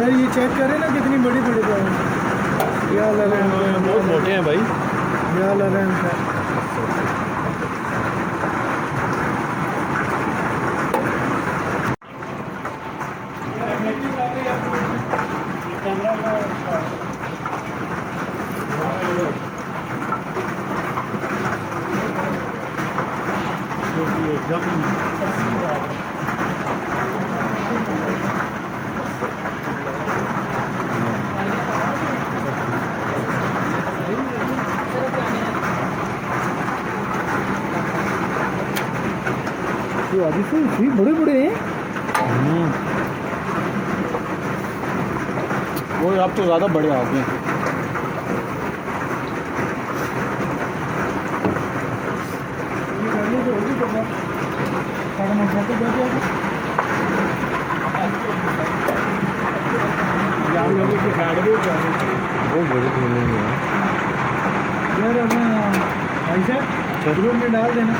Sir ये check करें ना कितनी बड़ी बड़ी प्रॉब्लम क्या लगा है, बहुत मोटे हैं भाई। क्या लगा है इनका। तो अभी से बड़े बड़े हैं। वो अब तो ज़्यादा बड़े आ गए हैं। वो बड़े यार हमें ऐसा ग्रुप में डाल देना।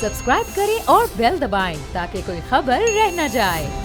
सब्सक्राइब करें और बेल दबाएं ताकि कोई खबर रह न जाए।